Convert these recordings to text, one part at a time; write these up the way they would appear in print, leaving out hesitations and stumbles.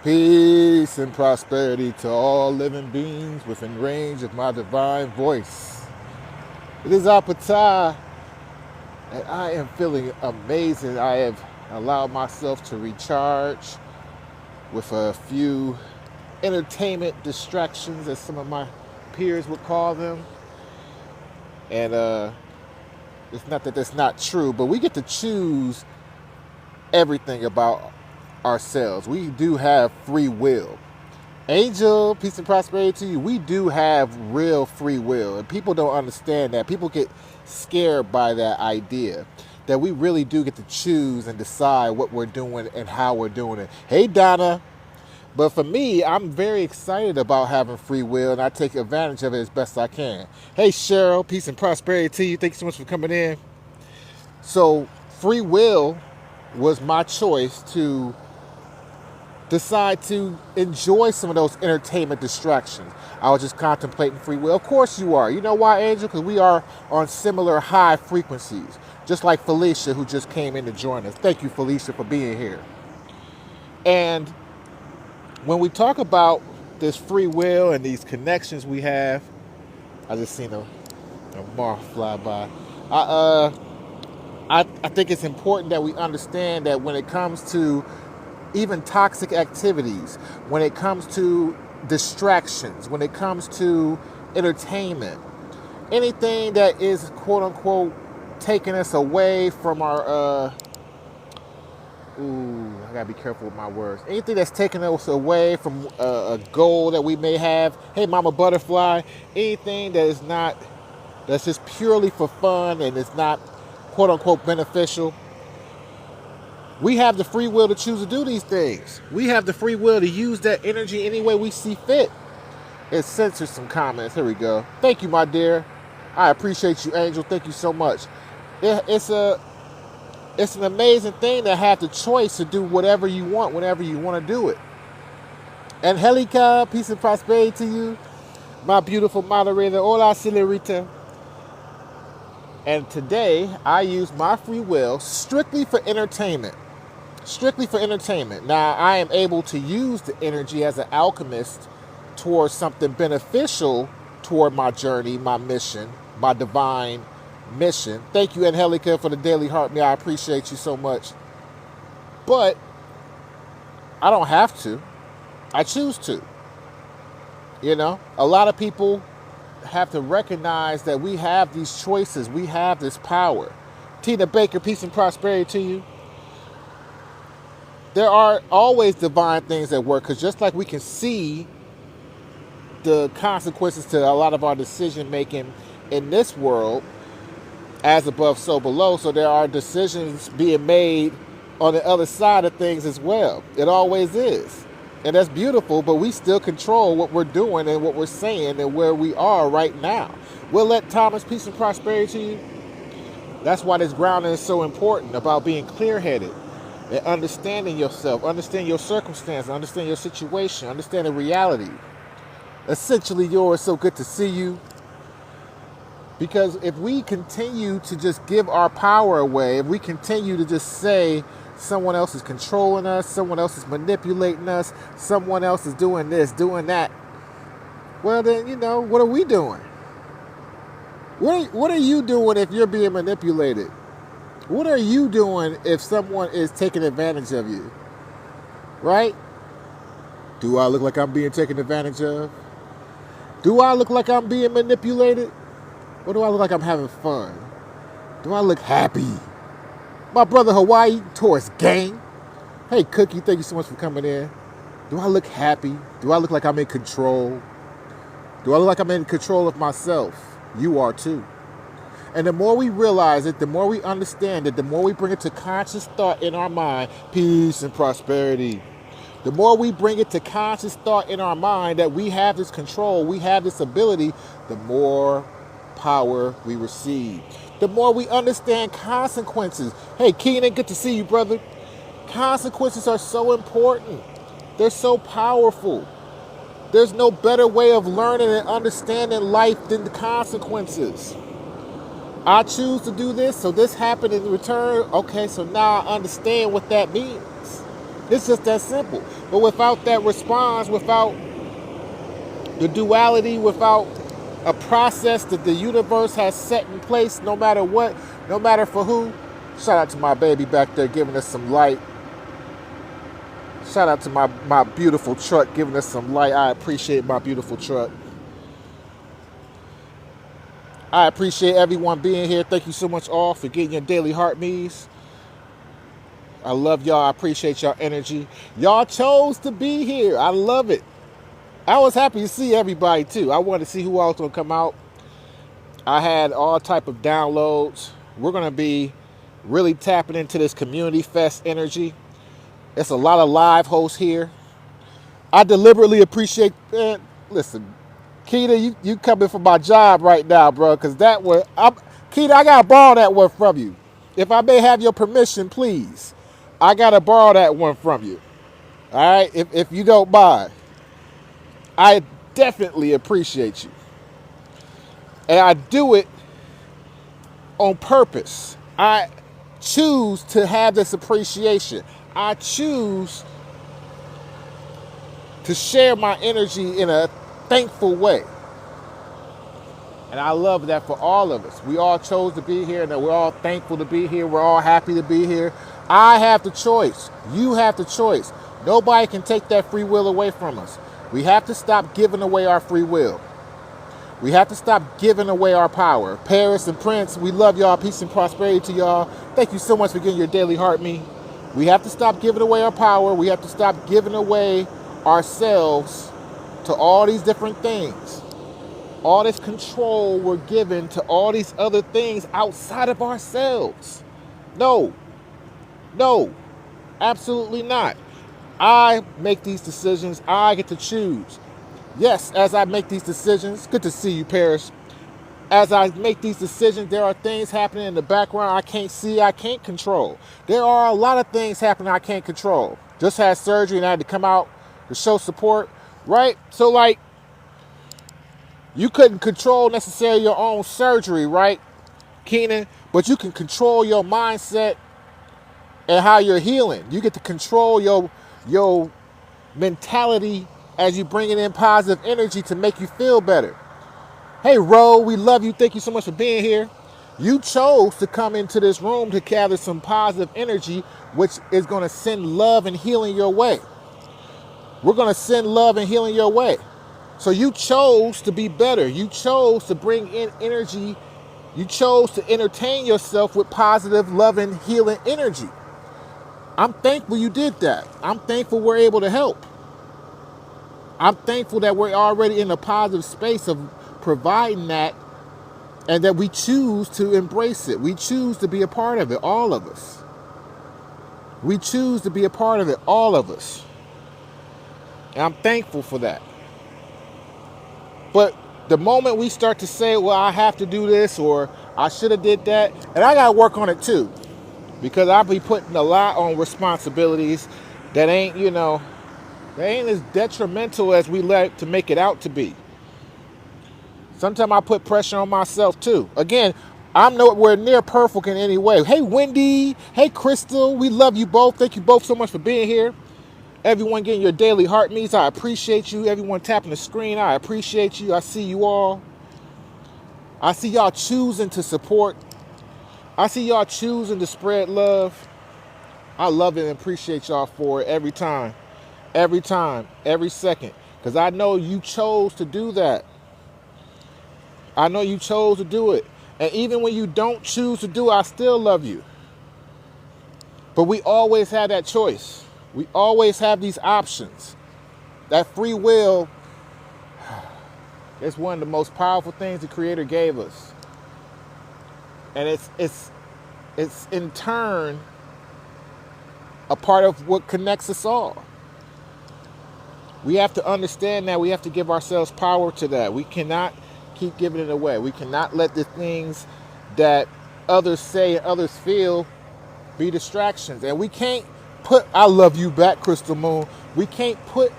Peace and prosperity to all living beings within range of my divine voice. It is Apatah, and I am feeling amazing. I have allowed myself to recharge with a few entertainment distractions, as some of my peers would call them. And it's not that that's not true, but we get to choose everything about ourselves. We do have free will. Angel, peace and prosperity to you. We do have real free will, and people don't understand that. People get scared by that idea that we really do get to choose and decide what we're doing and how we're doing it. Hey, Donna. But for me, I'm very excited about having free will, and I take advantage of it as best I can. Hey, Cheryl, peace and prosperity to you. Thank you so much for coming in. So, free will was my choice to decide to enjoy some of those entertainment distractions. I was just contemplating free will. Of course you are. You know why, Angel? Because we are on similar high frequencies. Just like Felicia, who just came in to join us. Thank you, Felicia, for being here. And when we talk about this free will and these connections we have, I just seen a moth fly by. I think it's important that we understand that when it comes to even toxic activities, when it comes to distractions, when it comes to entertainment, anything that is quote unquote taking us away from our I gotta be careful with my words. Anything that's taking us away from a goal that we may have. Hey, Mama Butterfly. Anything that is not, that's just purely for fun and it's not quote unquote beneficial. We have the free will to choose to do these things. We have the free will to use that energy any way we see fit. It censors some comments. Here we go. Thank you, my dear. I appreciate you, Angel. Thank you so much. It's an amazing thing to have the choice to do whatever you want whenever you want to do it. Angelica, peace and prosperity to you. My beautiful moderator. Hola, señorita. And today, I use my free will strictly for entertainment. Strictly for entertainment. Now, I am able to use the energy as an alchemist towards something beneficial toward my journey, my mission, my divine mission. Thank you, Angelica, for the daily heart meal. I appreciate you so much. But I don't have to. I choose to. You know, a lot of people have to recognize that we have these choices. We have this power. Tina Baker, peace and prosperity to you. There are always divine things at work, because just like we can see the consequences to a lot of our decision making in this world, as above, so below, so there are decisions being made on the other side of things as well. It always is. And that's beautiful, but we still control what we're doing and what we're saying and where we are right now. We'll let Thomas, peace and prosperity to you. That's why this grounding is so important, about being clear-headed and understanding yourself, understand your circumstance, understand your situation, understand the reality. Essentially yours, so good to see you. Because if we continue to just give our power away, if we continue to just say someone else is controlling us, someone else is manipulating us, someone else is doing this, doing that, well then, you know, what are we doing? What are you doing if you're being manipulated? What are you doing if someone is taking advantage of you? Right? Do I look like I'm being taken advantage of? Do I look like I'm being manipulated? Or do I look like I'm having fun? Do I look happy? My brother Hawaii, Taurus gang. Hey, Cookie, thank you so much for coming in. Do I look happy? Do I look like I'm in control? Do I look like I'm in control of myself? You are too. And the more we realize it, the more we understand it, the more we bring it to conscious thought in our mind, peace and prosperity. The more we bring it to conscious thought in our mind that we have this control, we have this ability, the more power we receive. The more we understand consequences. Hey, Keenan, good to see you, brother. Consequences are so important. They're so powerful. There's no better way of learning and understanding life than the consequences. I choose to do this, so this happened in return. Okay, so now I understand what that means. It's just that simple. But without that response, without the duality, without a process that the universe has set in place, no matter what, no matter for who. Shout out to my baby back there giving us some light. Shout out to my beautiful truck giving us some light. I appreciate my beautiful truck. I appreciate everyone being here. Thank you so much all for getting your daily heart me's. I love y'all. I appreciate y'all energy. Y'all chose to be here. I love it. I was happy to see everybody too. I wanted to see who else would come out. I had all type of downloads. We're going to be really tapping into this community fest energy. There's a lot of live hosts here. I deliberately appreciate that. Listen, Keita, you coming for my job right now, bro, because that one, Keita, I got to borrow that one from you. If I may have your permission, please. I got to borrow that one from you. All right? If you don't mind. I definitely appreciate you. And I do it on purpose. I choose to have this appreciation. I choose to share my energy in a thankful way. And I love that for all of us. We all chose to be here, and we're all thankful to be here. We're all happy to be here. I have the choice. You have the choice. Nobody can take that free will away from us. We have to stop giving away our free will. We have to stop giving away our power. Paris and Prince, we love y'all. Peace and prosperity to y'all. Thank you so much for getting your daily heart me. We have to stop giving away our power. We have to stop giving away ourselves to all these different things. All this control we're given to all these other things outside of ourselves. No, absolutely not. I make these decisions. I get to choose. Yes, as I make these decisions, good to see you, Paris. As I make these decisions, there are things happening in the background I can't see, I can't control. There are a lot of things happening I can't control. Just had surgery and I had to come out to show support, right? So like, you couldn't control necessarily your own surgery, right, Keenan? But you can control your mindset and how you're healing. You get to control your mentality as you bring in positive energy to make you feel better. Hey, Ro, we love you. Thank you so much for being here. You chose to come into this room to gather some positive energy, which is going to send love and healing your way. We're going to send love and healing your way. So you chose to be better. You chose to bring in energy. You chose to entertain yourself with positive, loving, healing energy. I'm thankful you did that. I'm thankful we're able to help. I'm thankful that we're already in a positive space of providing that and that we choose to embrace it. We choose to be a part of it, all of us. We choose to be a part of it, all of us. And I'm thankful for that. But the moment we start to say, well, I have to do this or I should have did that, and I got to work on it too, because I'll be putting a lot on responsibilities that ain't, they ain't as detrimental as we like to make it out to be. Sometimes I put pressure on myself too. Again, I'm nowhere near perfect in any way. Hey, Wendy. Hey, Crystal. We love you both. Thank you both so much for being here. Everyone getting your daily heart meets, I appreciate you. Everyone tapping the screen, I appreciate you. I see you all. I see y'all choosing to support. I see y'all choosing to spread love. I love it and appreciate y'all for it every time, every second. Because I know you chose to do that. I know you chose to do it. And even when you don't choose to do it, I still love you. But we always have that choice. We always have these options. That free will is one of the most powerful things the Creator gave us. And it's in turn a part of what connects us all. We have to understand that. We have to give ourselves power to that. We cannot keep giving it away. We cannot let the things that others say and others feel be distractions. And we can't put, I love you back, Crystal Moon. We can't put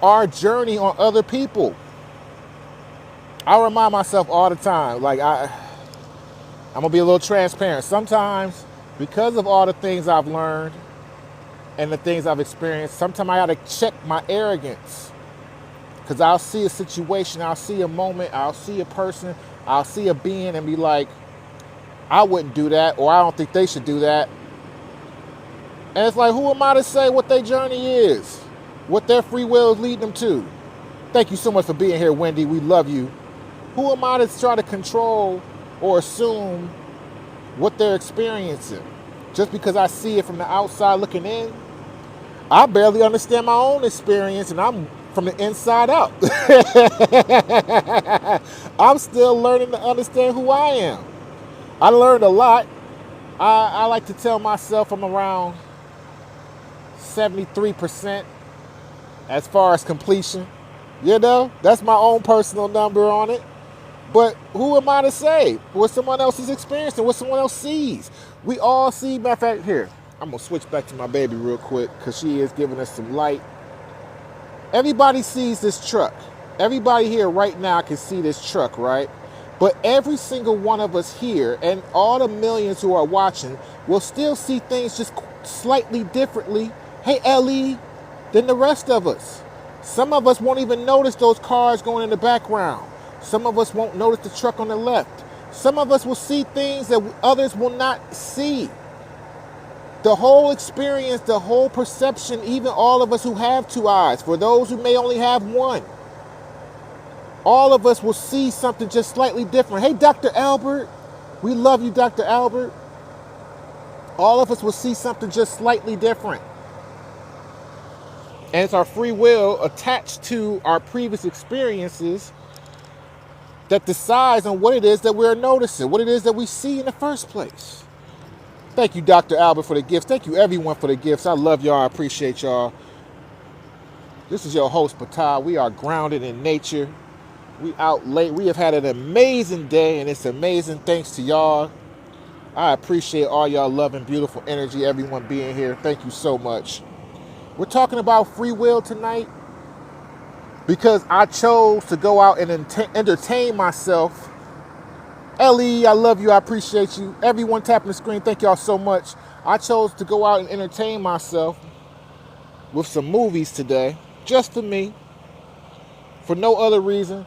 our journey on other people. I remind myself all the time, like I'm gonna be a little transparent. Sometimes, because of all the things I've learned, and the things I've experienced, sometimes I gotta check my arrogance. Because I'll see a situation, I'll see a moment, I'll see a person, I'll see a being and be like, I wouldn't do that, or I don't think they should do that. And it's like, who am I to say what their journey is? What their free will is leading them to? Thank you so much for being here, Wendy. We love you. Who am I to try to control or assume what they're experiencing? Just because I see it from the outside looking in? I barely understand my own experience, and I'm from the inside out. I'm still learning to understand who I am. I learned a lot. I like to tell myself I'm around 73% as far as completion. You know, that's my own personal number on it. But who am I to say what someone else is experiencing, what someone else sees? We all see, matter of fact, here, I'm going to switch back to my baby real quick because she is giving us some light. Everybody sees this truck. Everybody here right now can see this truck, right? But every single one of us here and all the millions who are watching will still see things just slightly differently, hey, Ellie, than the rest of us. Some of us won't even notice those cars going in the background. Some of us won't notice the truck on the left. Some of us will see things that others will not see. The whole experience, the whole perception, even all of us who have two eyes, for those who may only have one, all of us will see something just slightly different. Hey, Dr. Albert, we love you, Dr. Albert. All of us will see something just slightly different. And it's our free will attached to our previous experiences that decides on what it is that we're noticing, what it is that we see in the first place. Thank you, Dr. Albert, for the gifts. Thank you, everyone, for the gifts. I love y'all. I appreciate y'all. This is your host, Patah. We are grounded in nature. We out late. We have had an amazing day, and it's amazing thanks to y'all. I appreciate all y'all love and beautiful energy, everyone being here. Thank you so much. We're talking about free will tonight because I chose to go out and entertain myself. Ellie, I love you. I appreciate you. Everyone tapping the screen, thank y'all so much. I chose to go out and entertain myself with some movies today, just for me, for no other reason.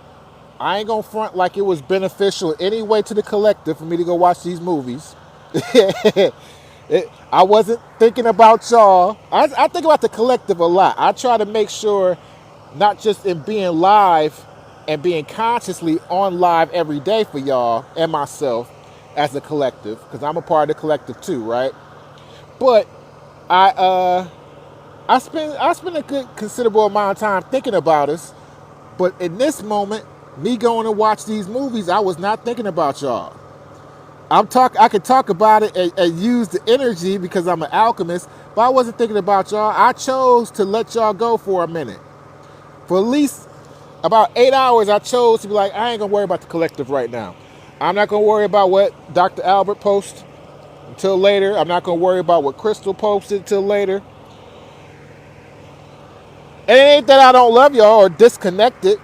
I ain't gonna front like it was beneficial anyway to the collective for me to go watch these movies. I wasn't thinking about y'all. I think about the collective a lot. I try to make sure, not just in being live and being consciously on live every day for y'all and myself as a collective, because I'm a part of the collective too, right? But I spend a good considerable amount of time thinking about us. But in this moment, me going to watch these movies, I was not thinking about y'all. I could talk about it and use the energy because I'm an alchemist, but I wasn't thinking about y'all. I chose to let y'all go for a minute. For at least about 8 hours, I chose to be like, I ain't gonna worry about the collective right now. I'm not gonna worry about what Dr. Albert posts until later. I'm not gonna worry about what Crystal posted until later. And it ain't that I don't love y'all or disconnected,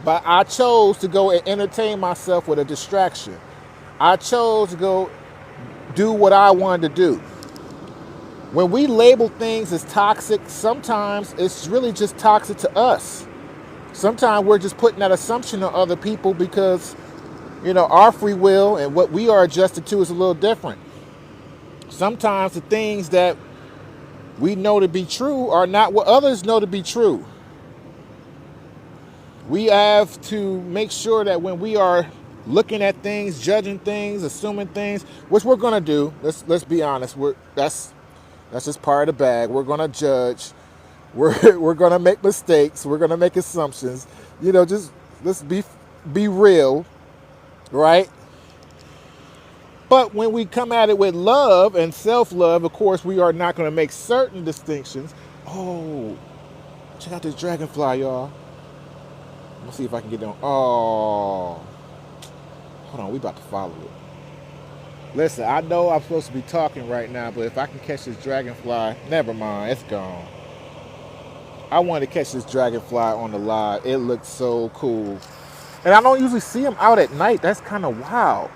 but I chose to go and entertain myself with a distraction. I chose to go do what I wanted to do. When we label things as toxic, sometimes it's really just toxic to us. Sometimes we're just putting that assumption on other people because, you know, our free will and what we are adjusted to is a little different. Sometimes the things that we know to be true are not what others know to be true. We have to make sure that when we are looking at things, judging things, assuming things, which we're gonna do. Let's be honest. That's just part of the bag. We're gonna judge. We're gonna make mistakes. We're gonna make assumptions. You know, just let's be real, right? But when we come at it with love and self-love, of course, we are not gonna make certain distinctions. Oh, check out this dragonfly, y'all. Let's see if I can get on. Oh. Hold on, we about to follow it. Listen, I know I'm supposed to be talking right now, but if I can catch this dragonfly, never mind, it's gone. I wanted to catch this dragonfly on the live. It looked so cool. And I don't usually see them out at night. That's kind of wild.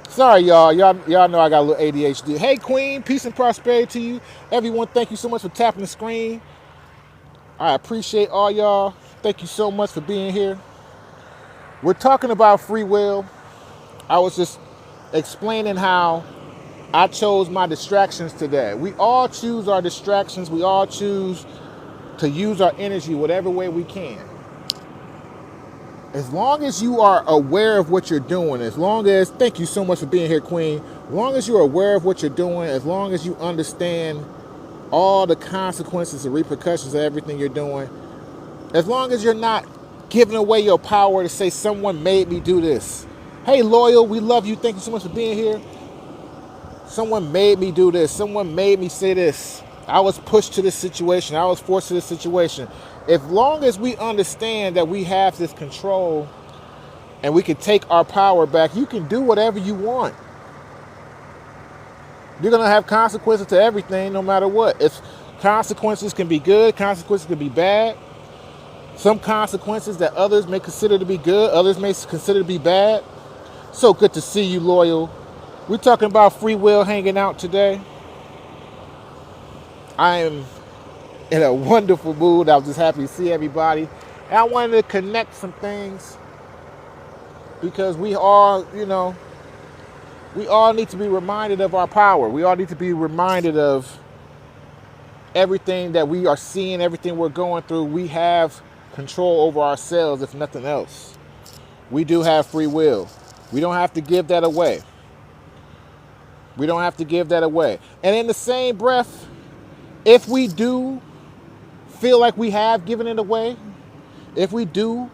Sorry, y'all. Y'all know I got a little ADHD. Hey, Queen, peace and prosperity to you. Everyone, thank you so much for tapping the screen. I appreciate all y'all. Thank you so much for being here. We're talking about free will. I was just explaining how I chose my distractions today. We all choose our distractions. We all choose to use our energy whatever way we can. As long as you are aware of what you're doing, thank you so much for being here, Queen. As long as you're aware of what you're doing, as long as you understand all the consequences and repercussions of everything you're doing, as long as you're not giving away your power to say someone made me do this. Hey, Loyal, we love you. Thank you so much for being here. Someone made me do this. Someone made me say this. I was pushed to this situation. I was forced to this situation. As long as we understand that we have this control and we can take our power back, you can do whatever you want. You're going to have consequences to everything no matter what. If consequences can be good, consequences can be bad. Some consequences that others may consider to be good, others may consider to be bad. So good to see you, Loyal. We're talking about free will hanging out today. I am in a wonderful mood. I was just happy to see everybody. And I wanted to connect some things because we all need to be reminded of our power. We all need to be reminded of everything that we are seeing, everything we're going through. We have control over ourselves, if nothing else. We do have free will. We don't have to give that away. We don't have to give that away. And in the same breath, if we do feel like we have given it away, if we do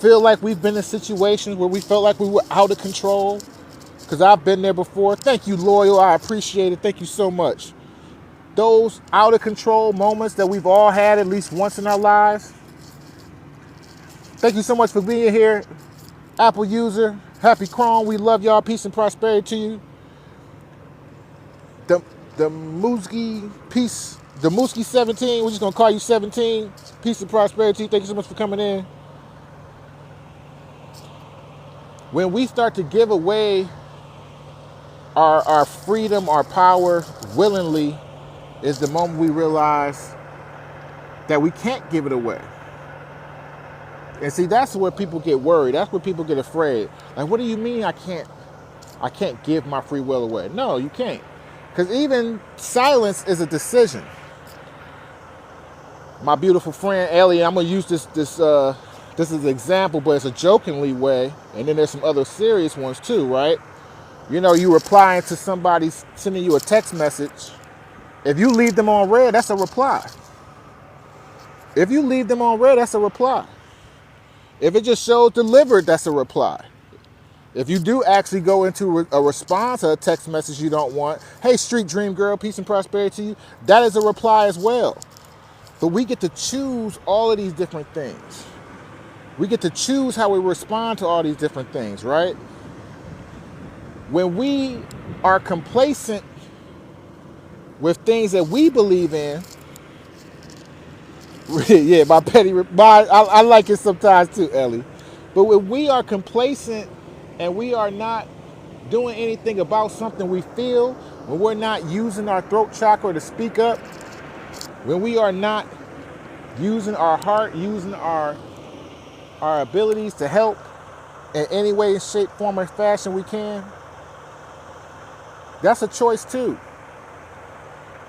feel like we've been in situations where we felt like we were out of control, because I've been there before. Thank you, Loyal. I appreciate it. Thank you so much. Those out of control moments that we've all had at least once in our lives. Thank you so much for being here. Apple user, Happy Chrome. We love y'all. Peace and prosperity to you. The Mooski peace, the Mooski 17. We're just gonna call you 17. Peace and prosperity. Thank you so much for coming in. When we start to give away our freedom, our power willingly, is the moment we realize that we can't give it away. And see, that's where people get worried. That's where people get afraid. Like, what do you mean I can't give my free will away? No, you can't. Because even silence is a decision. My beautiful friend Ellie, I'm gonna use this as an example, but it's a jokingly way. And then there's some other serious ones too, right? You know, you replying to somebody sending you a text message. If you leave them on red, that's a reply. If you leave them on red, that's a reply. If it just shows delivered, that's a reply. If you do actually go into a response to a text message you don't want, hey, Street Dream Girl, peace and prosperity to you, that is a reply as well. But we get to choose all of these different things. We get to choose how we respond to all these different things, right? When we are complacent with things that we believe in, yeah, I like it sometimes too, Ellie. But when we are complacent and we are not doing anything about something we feel, when we're not using our throat chakra to speak up, when we are not using our heart, using our abilities to help in any way, shape, form, or fashion we can, that's a choice too.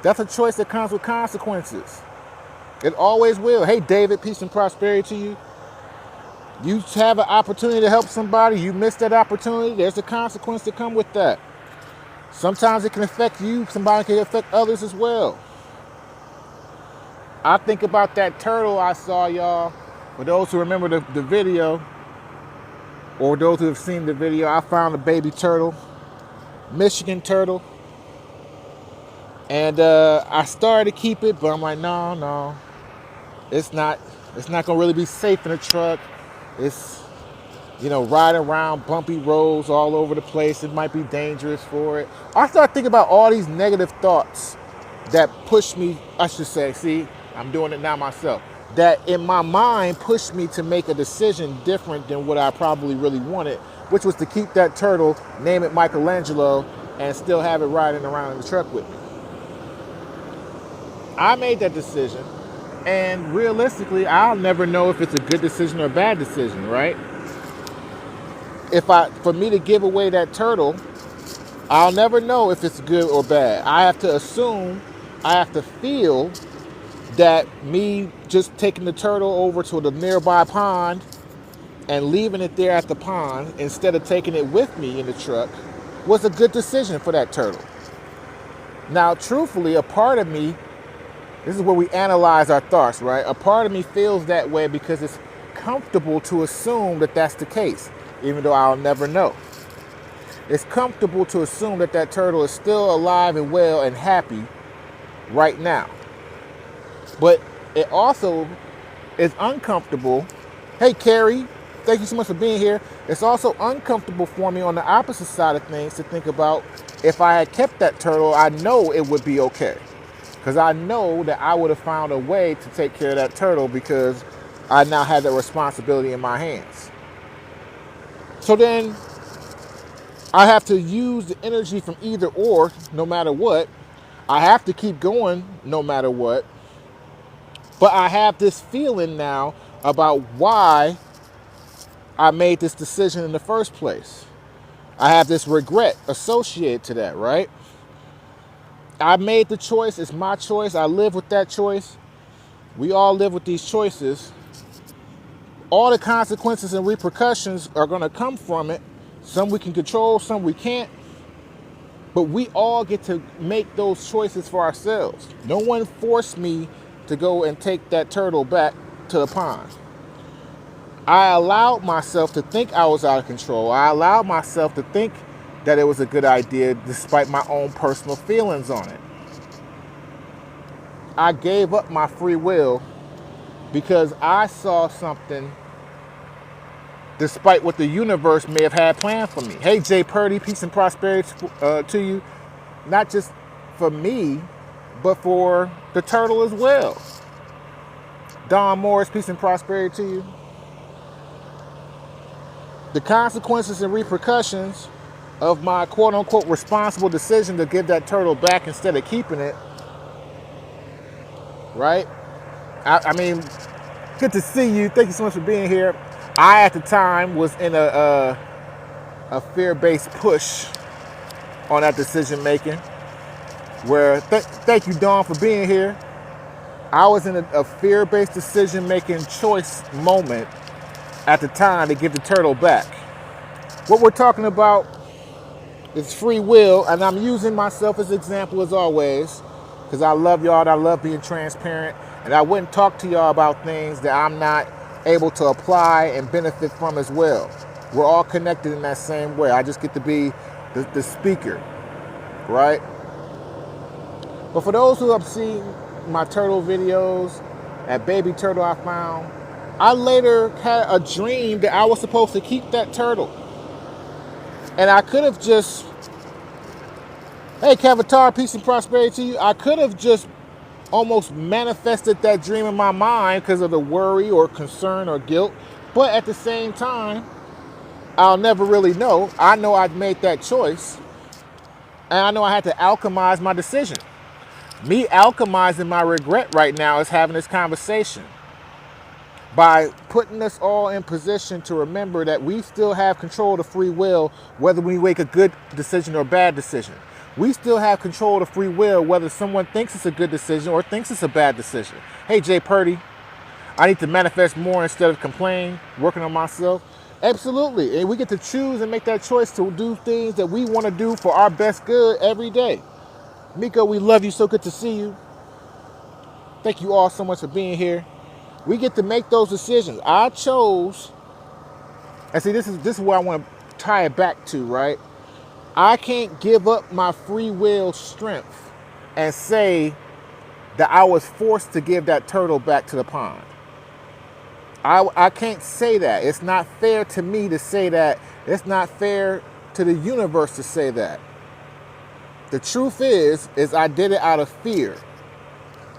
That's a choice that comes with consequences. It always will. Hey, David, peace and prosperity to you. You have an opportunity to help somebody, you miss that opportunity, there's a consequence to come with that. Sometimes it can affect you, somebody can affect others as well. I think about that turtle I saw, y'all. For those who remember the video, or those who have seen the video, I found a baby turtle, Michigan turtle. And I started to keep it, but I'm like, no. It's not gonna really be safe in a truck. It's, riding around bumpy roads all over the place. It might be dangerous for it. I started thinking about all these negative thoughts that pushed me, I should say, see, I'm doing it now myself, that in my mind pushed me to make a decision different than what I probably really wanted which was to keep that turtle, name it Michelangelo, and still have it riding around in the truck with me. I made that decision, and realistically, I'll never know if it's a good decision or a bad decision, right? For me to give away that turtle, I'll never know if it's good or bad. I have to assume, I have to feel that me just taking the turtle over to the nearby pond and leaving it there at the pond instead of taking it with me in the truck was a good decision for that turtle. Now, truthfully, a part of me, this is where we analyze our thoughts, right? A part of me feels that way because it's comfortable to assume that that's the case, even though I'll never know. It's comfortable to assume that that turtle is still alive and well and happy right now. But it also is uncomfortable. Hey, Carrie, thank you so much for being here. It's also uncomfortable for me on the opposite side of things to think about if I had kept that turtle, I know it would be okay. Because I know that I would have found a way to take care of that turtle because I now had that responsibility in my hands. So then I have to use the energy from either or, no matter what. I have to keep going no matter what. But I have this feeling now about why I made this decision in the first place. I have this regret associated to that, right? I made the choice. It's my choice. I live with that choice. We all live with these choices. All the consequences and repercussions are going to come from it. Some we can control, some we can't. But we all get to make those choices for ourselves. No one forced me to go and take that turtle back to the pond. I allowed myself to think I was out of control. I allowed myself to think that it was a good idea despite my own personal feelings on it. I gave up my free will because I saw something despite what the universe may have had planned for me. Hey, Jay Purdy, peace and prosperity to you. Not just for me, but for the turtle as well. Don Morris, peace and prosperity to you. The consequences and repercussions of my quote-unquote responsible decision to give that turtle back instead of keeping it, right? I mean, good to see you. Thank you so much for being here. I, at the time, was in a fear-based push on that decision-making where, thank you, Dawn, for being here. I was in a fear-based decision-making choice moment at the time to give the turtle back. What we're talking about is free will, and I'm using myself as an example as always, because I love y'all and I love being transparent, and I wouldn't talk to y'all about things that I'm not able to apply and benefit from as well. We're all connected in that same way. I just get to be the speaker, right? But for those who have seen my turtle videos, that baby turtle I found, I later had a dream that I was supposed to keep that turtle. And I could have just, hey, Cavatar, peace and prosperity to you. I could have just almost manifested that dream in my mind because of the worry or concern or guilt. But at the same time, I'll never really know. I know I'd made that choice. And I know I had to alchemize my decision. Me alchemizing my regret right now is having this conversation. By putting us all in position to remember that we still have control of the free will, whether we make a good decision or a bad decision. We still have control of the free will, whether someone thinks it's a good decision or thinks it's a bad decision. Hey, Jay Purdy, I need to manifest more instead of complain, working on myself. Absolutely. And we get to choose and make that choice to do things that we want to do for our best good every day. Miko, we love you. So good to see you. Thank you all so much for being here. We get to make those decisions. I chose, and see, this is where I want to tie it back to, right? I can't give up my free will strength and say that I was forced to give that turtle back to the pond. I can't say that. It's not fair to me to say that. It's not fair to the universe to say that. The truth is I did it out of fear.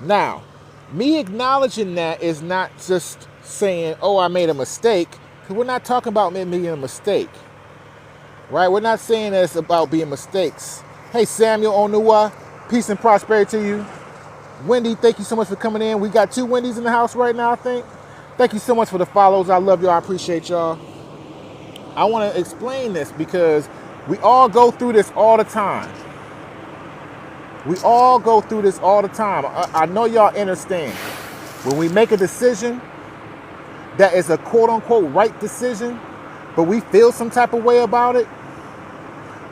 Now, me acknowledging that is not just saying, oh, I made a mistake, because we're not talking about me making a mistake. right? We're not saying that it's about being mistakes. Hey, Samuel Onua, peace and prosperity to you. Wendy, thank you so much for coming in. We got 2 Wendy's in the house right now, I think. Thank you so much for the follows. I love y'all. I appreciate y'all. I want to explain this because we all go through this all the time. We all go through this all the time. I know y'all understand. When we make a decision that is a quote-unquote right decision, but we feel some type of way about it,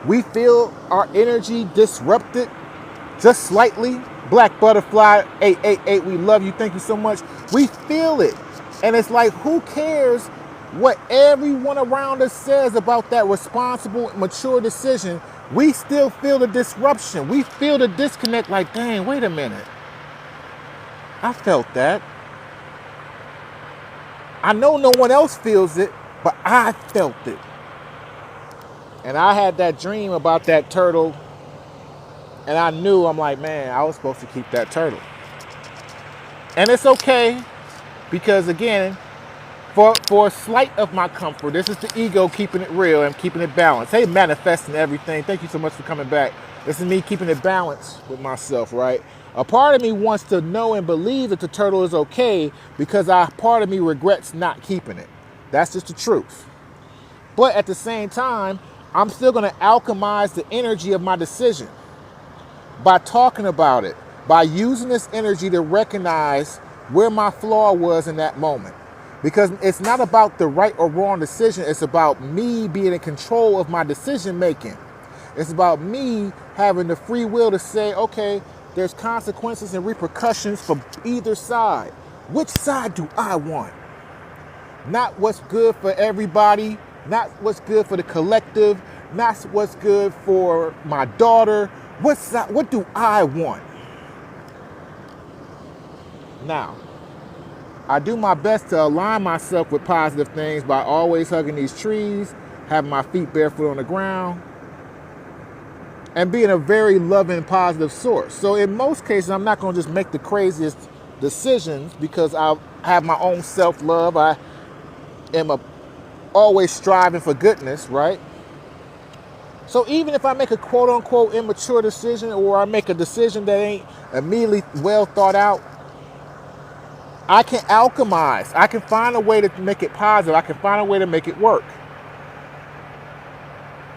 we feel our energy disrupted just slightly. Black Butterfly 888, we love you. Thank you so much. We feel it. And it's like, who cares what everyone around us says about that responsible, mature decision? We still feel the disruption. We feel the disconnect like, dang, wait a minute. I felt that. I know no one else feels it, but I felt it. And I had that dream about that turtle. And I knew, I'm like, man, I was supposed to keep that turtle. And it's okay, because again, for a slight of my comfort, this is the ego keeping it real and keeping it balanced. Hey, manifesting everything. Thank you so much for coming back. This is me keeping it balanced with myself, right? A part of me wants to know and believe that the turtle is okay because part of me regrets not keeping it. That's just the truth. But at the same time, I'm still going to alchemize the energy of my decision by talking about it, by using this energy to recognize where my flaw was in that moment. Because it's not about the right or wrong decision. It's about me being in control of my decision making. It's about me having the free will to say, okay, there's consequences and repercussions for either side. Which side do I want? Not what's good for everybody, not what's good for the collective, not what's good for my daughter. What do I want? Now, I do my best to align myself with positive things by always hugging these trees, having my feet barefoot on the ground, and being a very loving, positive source. So in most cases, I'm not going to just make the craziest decisions because I have my own self-love. I am always striving for goodness, right? So even if I make a quote-unquote immature decision, or I make a decision that ain't immediately well thought out, I can alchemize. I can find a way to make it positive. I can find a way to make it work.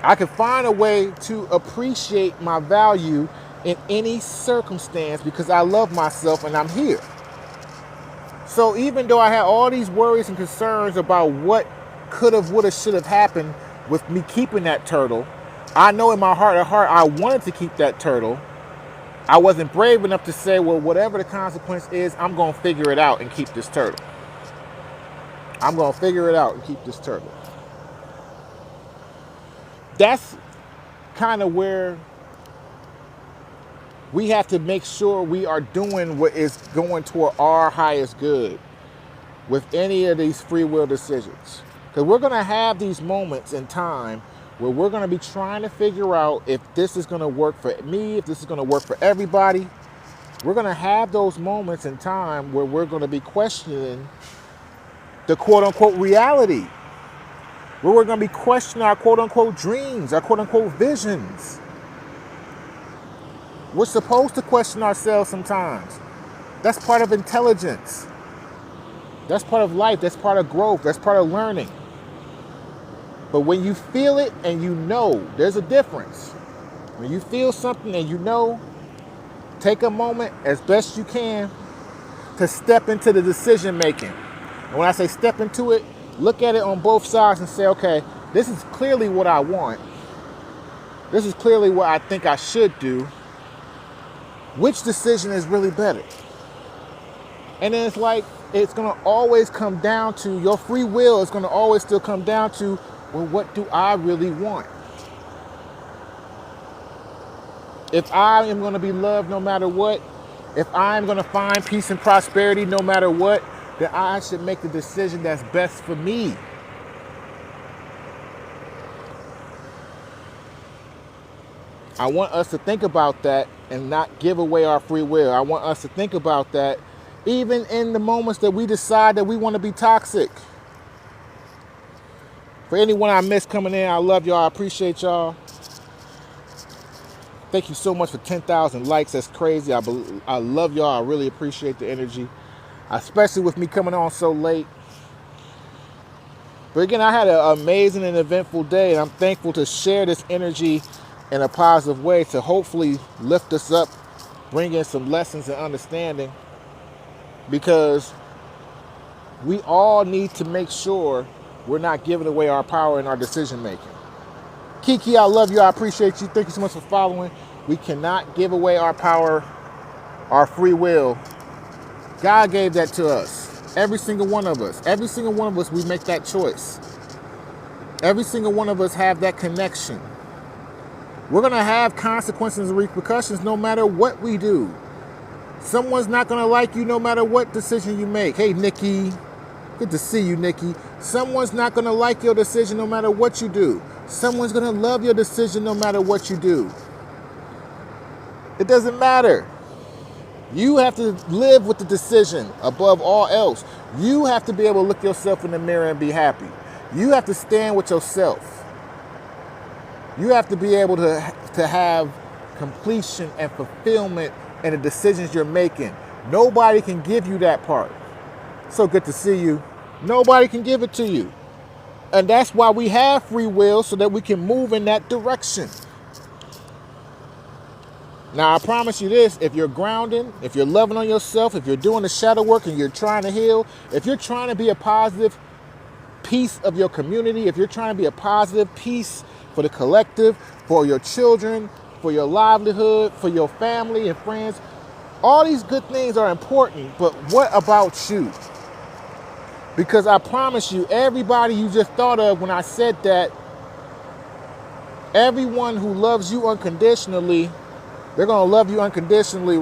I can find a way to appreciate my value in any circumstance because I love myself and I'm here. So even though I had all these worries and concerns about what could have, would have, should have happened with me keeping that turtle, I know in my heart of heart I wanted to keep that turtle. I wasn't brave enough to say, well, whatever the consequence is, I'm going to figure it out and keep this turtle. I'm going to figure it out and keep this turtle. That's kind of where we have to make sure we are doing what is going toward our highest good with any of these free will decisions. Because we're going to have these moments in time where we're going to be trying to figure out if this is going to work for me, if this is going to work for everybody. We're going to have those moments in time where we're going to be questioning the quote-unquote reality, where we're going to be questioning our quote-unquote dreams, our quote-unquote visions. We're supposed to question ourselves sometimes. That's part of intelligence. That's part of life. That's part of growth. That's part of learning. But when you feel it and you know, there's a difference. When you feel something and you know, take a moment as best you can to step into the decision making. And when I say step into it, look at it on both sides and say, okay, this is clearly what I want. This is clearly what I think I should do. Which decision is really better? And then it's like, it's going to always come down to your free will. It's going to always still come down to, well, what do I really want? If I am going to be loved no matter what, if I'm going to find peace and prosperity no matter what, then I should make the decision that's best for me. I want us to think about that and not give away our free will. I want us to think about that even in the moments that we decide that we want to be toxic. For anyone I missed coming in, I love y'all. I appreciate y'all. Thank you so much for 10,000 likes. That's crazy. I love y'all. I really appreciate the energy, especially with me coming on so late. But again, I had an amazing and eventful day, and I'm thankful to share this energy in a positive way to hopefully lift us up, bring in some lessons and understanding, because we all need to make sure we're not giving away our power in our decision making. Kiki, I love you. I appreciate you. Thank you so much for following. We cannot give away our power, our free will. God gave that to us. Every single one of us. Every single one of us, we make that choice. Every single one of us have that connection. We're going to have consequences and repercussions no matter what we do. Someone's not going to like you no matter what decision you make. Hey, Nikki. Good to see you, Nikki. Someone's not going to like your decision no matter what you do. Someone's going to love your decision no matter what you do. It doesn't matter. You have to live with the decision above all else. You have to be able to look yourself in the mirror and be happy. You have to stand with yourself. You have to be able to have completion and fulfillment in the decisions you're making. Nobody can give you that part. So good to see you. Nobody can give it to you. And that's why we have free will, so that we can move in that direction. Now, I promise you this, if you're grounding, if you're loving on yourself, if you're doing the shadow work and you're trying to heal, if you're trying to be a positive piece of your community, if you're trying to be a positive piece for the collective, for your children, for your livelihood, for your family and friends, all these good things are important, but what about you? Because I promise you, everybody you just thought of when I said that, everyone who loves you unconditionally, they're going to love you unconditionally,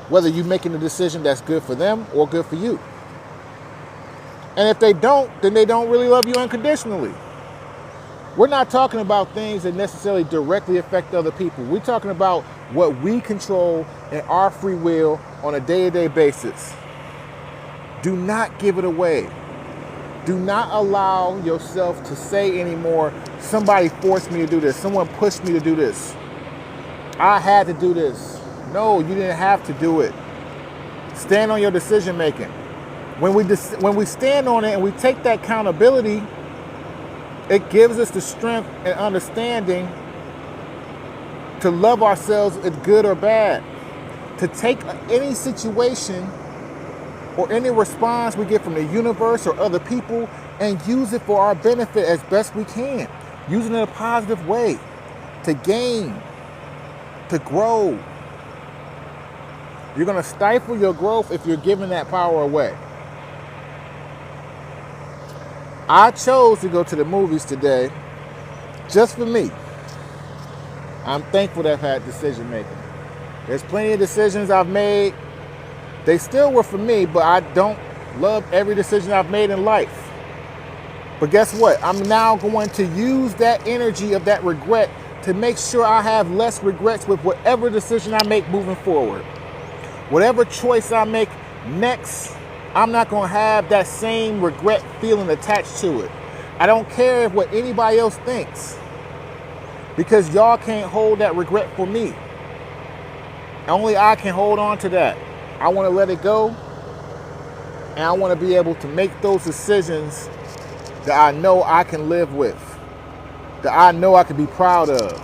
whether you're making a decision that's good for them or good for you. And if they don't, then they don't really love you unconditionally. We're not talking about things that necessarily directly affect other people. We're talking about what we control in our free will on a day-to-day basis. Do not give it away. Do not allow yourself to say anymore, somebody forced me to do this. Someone pushed me to do this. I had to do this. No, you didn't have to do it. Stand on your decision making. When we stand on it and we take that accountability, it gives us the strength and understanding to love ourselves, if good or bad, to take any situation or any response we get from the universe or other people and use it for our benefit as best we can. Using it in a positive way to gain, to grow. You're going to stifle your growth if you're giving that power away. I chose to go to the movies today just for me. I'm thankful that I've had decision making. There's plenty of decisions I've made. They still were for me, but I don't love every decision I've made in life. But guess what? I'm now going to use that energy of that regret to make sure I have less regrets with whatever decision I make moving forward. Whatever choice I make next, I'm not going to have that same regret feeling attached to it. I don't care what anybody else thinks, because y'all can't hold that regret for me. Only I can hold on to that. I want to let it go, and I want to be able to make those decisions that I know I can live with, that I know I can be proud of.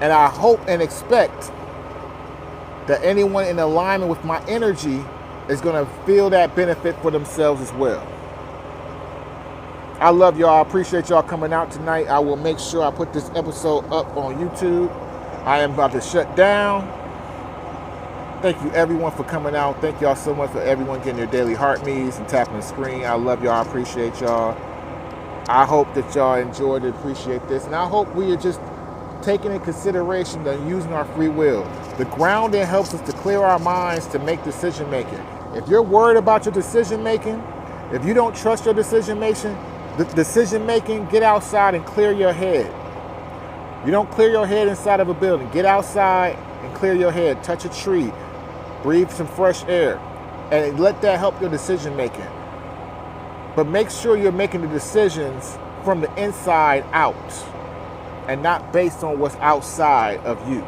And I hope and expect that anyone in alignment with my energy is going to feel that benefit for themselves as well. I love y'all. I appreciate y'all coming out tonight. I will make sure I put this episode up on YouTube. I am about to shut down. Thank you everyone for coming out. Thank y'all so much for everyone getting their daily heart meets and tapping the screen. I love y'all. I appreciate y'all. I hope that y'all enjoyed and appreciate this. And I hope we are just taking in consideration and using our free will. The grounding helps us to clear our minds to make decision making. If you're worried about your decision making, if you don't trust your decision making, get outside and clear your head. You don't clear your head inside of a building. Get outside and clear your head. Touch a tree. Breathe some fresh air. And let that help your decision making. But make sure you're making the decisions from the inside out and not based on what's outside of you.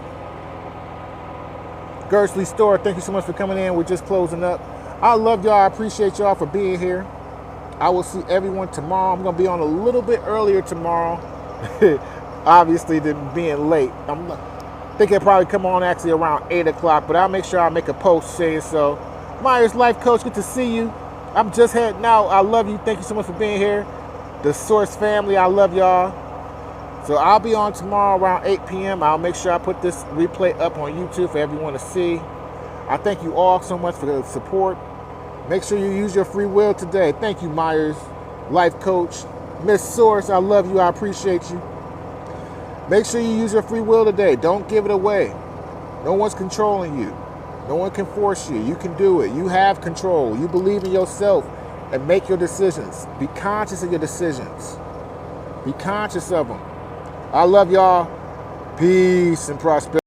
Gersley Store, thank you so much for coming in. We're just closing up. I love y'all. I appreciate y'all for being here. I will see everyone tomorrow. I'm going to be on a little bit earlier tomorrow. Obviously, than being late. I'm thinking I'll probably come on actually around 8 o'clock, but I'll make sure I make a post saying so. Myers Life Coach, good to see you. I'm just heading out. I love you. Thank you so much for being here. The Source family, I love y'all. So I'll be on tomorrow around 8 p.m. I'll make sure I put this replay up on YouTube for everyone to see. I thank you all so much for the support. Make sure you use your free will today. Thank you, Myers Life Coach. Miss Source, I love you. I appreciate you. Make sure you use your free will today. Don't give it away. No one's controlling you. No one can force you. You can do it. You have control. You believe in yourself and make your decisions. Be conscious of your decisions. Be conscious of them. I love y'all. Peace and prosperity.